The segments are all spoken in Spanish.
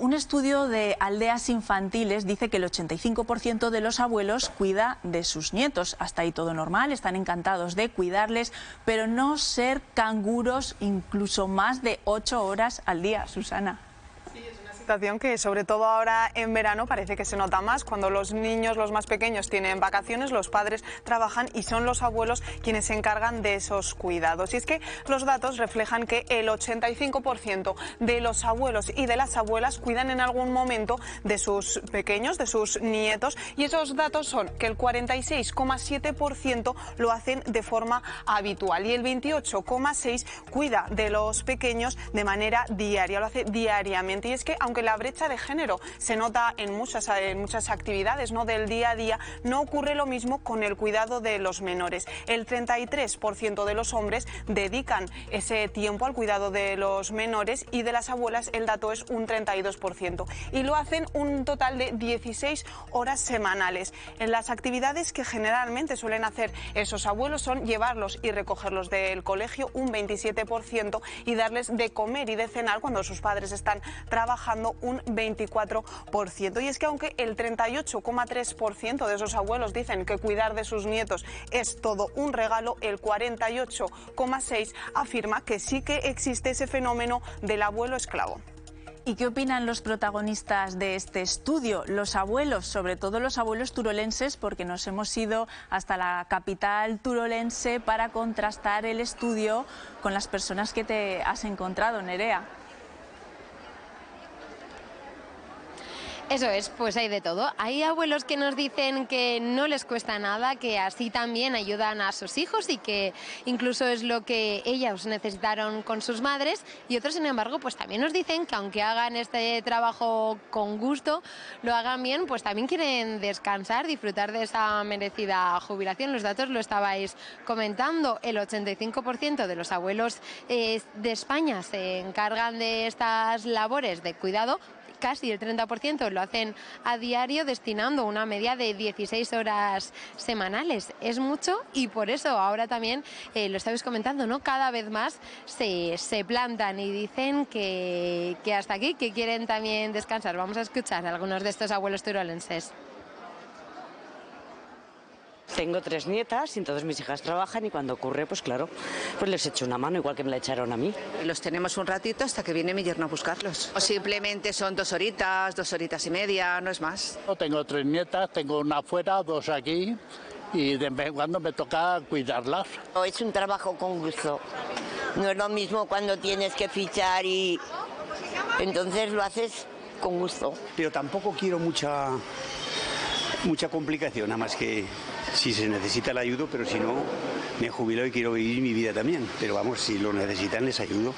un estudio de Aldeas Infantiles dice que el 85% de los abuelos cuida de sus nietos. Hasta ahí todo normal, están encantados de cuidarles, pero no ser canguros incluso más de 8 horas al día, Susana. Que sobre todo ahora en verano parece que se nota más, cuando los niños, los más pequeños, tienen vacaciones, los padres trabajan y son los abuelos quienes se encargan de esos cuidados. Y es que los datos reflejan que el 85% de los abuelos y de las abuelas cuidan en algún momento de sus pequeños, de sus nietos, y esos datos son que el 46,7% lo hacen de forma habitual y el 28,6% cuida de los pequeños de manera diaria, lo hace diariamente. Y es que aunque la brecha de género se nota en muchas actividades, ¿no?, del día a día, no ocurre lo mismo con el cuidado de los menores. El 33% de los hombres dedican ese tiempo al cuidado de los menores y de las abuelas el dato es un 32%. Y lo hacen un total de 16 horas semanales. En las actividades que generalmente suelen hacer esos abuelos son llevarlos y recogerlos del colegio, un 27%, y darles de comer y de cenar cuando sus padres están trabajando, un 24%. Y es que aunque el 38,3% de esos abuelos dicen que cuidar de sus nietos es todo un regalo, el 48,6% afirma que sí que existe ese fenómeno del abuelo esclavo. ¿Y qué opinan los protagonistas de este estudio? Los abuelos, sobre todo los abuelos turolenses, porque nos hemos ido hasta la capital turolense para contrastar el estudio con las personas que te has encontrado, Nerea. Eso es, pues hay de todo. Hay abuelos que nos dicen que no les cuesta nada, que así también ayudan a sus hijos y que incluso es lo que ellos necesitaron con sus madres, y otros, sin embargo, pues también nos dicen que aunque hagan este trabajo con gusto, lo hagan bien, pues también quieren descansar, disfrutar de esa merecida jubilación. Los datos lo estabais comentando, el 85% de los abuelos de España se encargan de estas labores de cuidado. Casi el 30% lo hacen a diario, destinando una media de 16 horas semanales. Es mucho, y por eso ahora también, lo estabais comentando, ¿no?, cada vez más se plantan y dicen que hasta aquí, que quieren también descansar. Vamos a escuchar a algunos de estos abuelos turolenses. Tengo 3 nietas y entonces mis hijas trabajan y cuando ocurre, pues claro, pues les echo una mano, igual que me la echaron a mí. Los tenemos un ratito hasta que viene mi yerno a buscarlos. O simplemente son 2 horitas, 2 horitas y media, no es más. Yo tengo 3 nietas, tengo una afuera, 2 aquí y de vez en cuando me toca cuidarlas. Es un trabajo con gusto, no es lo mismo cuando tienes que fichar y entonces lo haces con gusto. Pero tampoco quiero mucha complicación, nada más que si se necesita la ayudo, pero si no, me jubilo y quiero vivir mi vida también. Pero vamos, si lo necesitan les ayudo.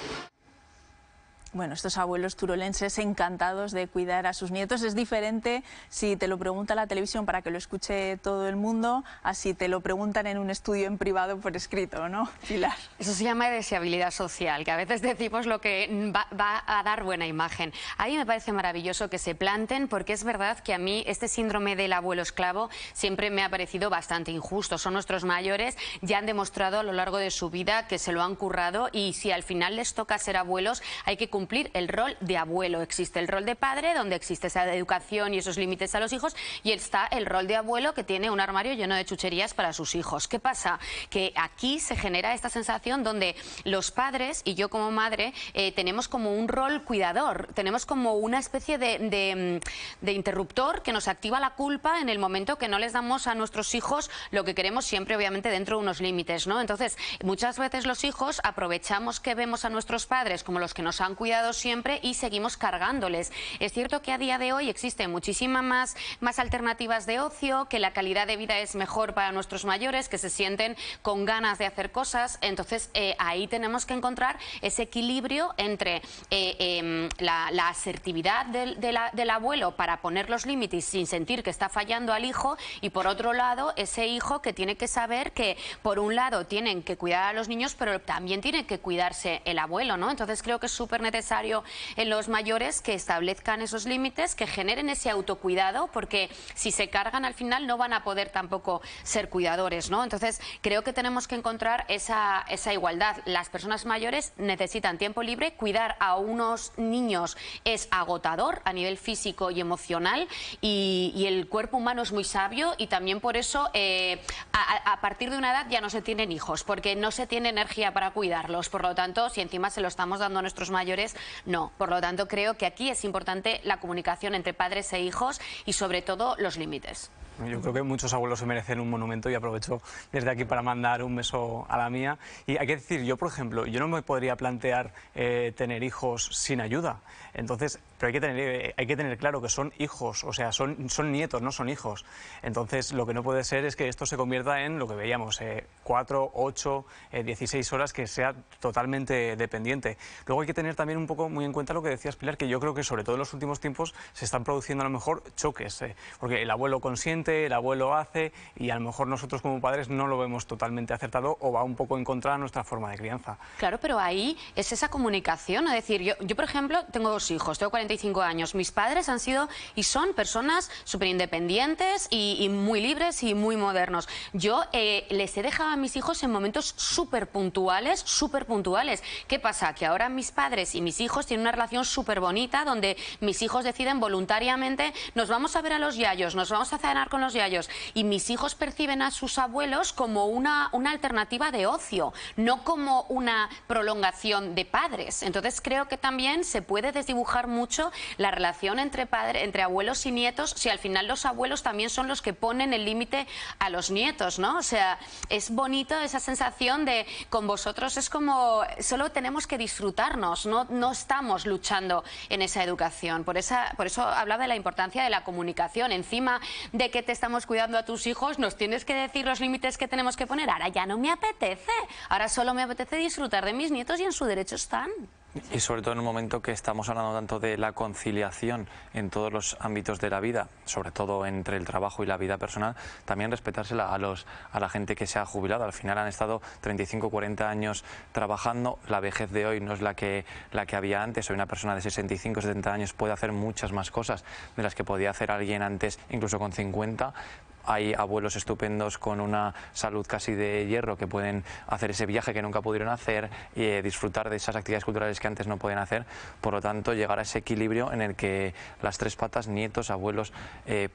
Bueno, estos abuelos turolenses encantados de cuidar a sus nietos. Es diferente si te lo pregunta la televisión para que lo escuche todo el mundo, a si te lo preguntan en un estudio en privado por escrito, ¿no, Pilar? Eso se llama deseabilidad social, que a veces decimos lo que va a dar buena imagen. A mí me parece maravilloso que se planten, porque es verdad que a mí este síndrome del abuelo esclavo siempre me ha parecido bastante injusto. Son nuestros mayores, ya han demostrado a lo largo de su vida que se lo han currado, y si al final les toca ser abuelos, hay que cumplir el rol de abuelo. Existe el rol de padre, donde existe esa educación y esos límites a los hijos, y está el rol de abuelo, que tiene un armario lleno de chucherías para sus hijos. ¿Qué pasa? Que aquí se genera esta sensación donde los padres, y yo como madre, tenemos como un rol cuidador, tenemos como una especie de interruptor que nos activa la culpa en el momento que no les damos a nuestros hijos lo que queremos, siempre obviamente dentro de unos límites, ¿no? Entonces, muchas veces los hijos aprovechamos que vemos a nuestros padres como los que nos han cuidado siempre y seguimos cargándoles. Es cierto que a día de hoy existen muchísimas más alternativas de ocio, que la calidad de vida es mejor para nuestros mayores, que se sienten con ganas de hacer cosas. Entonces ahí tenemos que encontrar ese equilibrio entre la asertividad del abuelo para poner los límites sin sentir que está fallando al hijo, y por otro lado ese hijo que tiene que saber que por un lado tienen que cuidar a los niños, pero también tiene que cuidarse el abuelo, ¿no? Entonces creo que es súper necesario necesario en los mayores que establezcan esos límites, que generen ese autocuidado, porque si se cargan al final no van a poder tampoco ser cuidadores, ¿no? Entonces creo que tenemos que encontrar esa igualdad. Las personas mayores necesitan tiempo libre, cuidar a unos niños es agotador a nivel físico y emocional, y el cuerpo humano es muy sabio, y también por eso a partir de una edad ya no se tienen hijos, porque no se tiene energía para cuidarlos. Por lo tanto, si encima se lo estamos dando a nuestros mayores, no. Por lo tanto, creo que aquí es importante la comunicación entre padres e hijos y sobre todo los límites. Yo creo que muchos abuelos se merecen un monumento, y aprovecho desde aquí para mandar un beso a la mía. Y hay que decir, yo por ejemplo, yo no me podría plantear tener hijos sin ayuda. Entonces, pero hay que tener claro que son hijos, o sea, son nietos, no son hijos. Entonces, lo que no puede ser es que esto se convierta en lo que veíamos, 4, 8, 16 horas, que sea totalmente dependiente. Luego hay que tener también un poco muy en cuenta lo que decías, Pilar, que yo creo que sobre todo en los últimos tiempos se están produciendo a lo mejor choques, porque el abuelo consiente, el abuelo hace, y a lo mejor nosotros como padres no lo vemos totalmente acertado, o va un poco en contra de nuestra forma de crianza. Claro, pero ahí es esa comunicación, es decir, yo por ejemplo tengo 2 hijos, tengo 45 años, mis padres han sido y son personas súper independientes y muy libres y muy modernos. Yo les he dejado a mis hijos en momentos súper puntuales. ¿Qué pasa? Que ahora mis padres y mis hijos tienen una relación súper bonita, donde mis hijos deciden voluntariamente, nos vamos a ver a los yayos, nos vamos a cenar con los yayos, y mis hijos perciben a sus abuelos como una alternativa de ocio, no como una prolongación de padres. Entonces creo que también se puede desdibujar mucho la relación entre abuelos y nietos, si al final los abuelos también son los que ponen el límite a los nietos, ¿no? O sea, es bonito esa sensación de con vosotros es como solo tenemos que disfrutarnos, no estamos luchando en esa educación. Por eso hablaba de la importancia de la comunicación. Encima de que te estamos cuidando a tus hijos, nos tienes que decir los límites que tenemos que poner. Ahora ya no me apetece, ahora solo me apetece disfrutar de mis nietos, y en su derecho están. Y sobre todo en el momento que estamos hablando tanto de la conciliación en todos los ámbitos de la vida, sobre todo entre el trabajo y la vida personal, también respetársela a la gente que se ha jubilado. Al final han estado 35, 40 años trabajando. La vejez de hoy no es la que había antes. Hoy una persona de 65, 70 años puede hacer muchas más cosas de las que podía hacer alguien antes, incluso con 50. Hay abuelos estupendos con una salud casi de hierro que pueden hacer ese viaje que nunca pudieron hacer y disfrutar de esas actividades culturales que antes no podían hacer. Por lo tanto, llegar a ese equilibrio en el que las 3 patas, nietos, abuelos,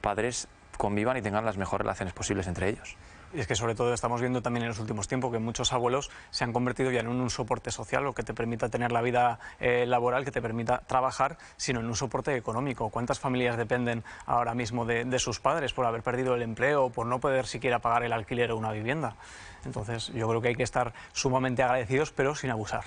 padres, convivan y tengan las mejores relaciones posibles entre ellos. Y es que sobre todo estamos viendo también en los últimos tiempos que muchos abuelos se han convertido ya no en un soporte social, lo que te permita tener la vida laboral, que te permita trabajar, sino en un soporte económico. ¿Cuántas familias dependen ahora mismo de sus padres por haber perdido el empleo o por no poder siquiera pagar el alquiler o una vivienda? Entonces yo creo que hay que estar sumamente agradecidos, pero sin abusar.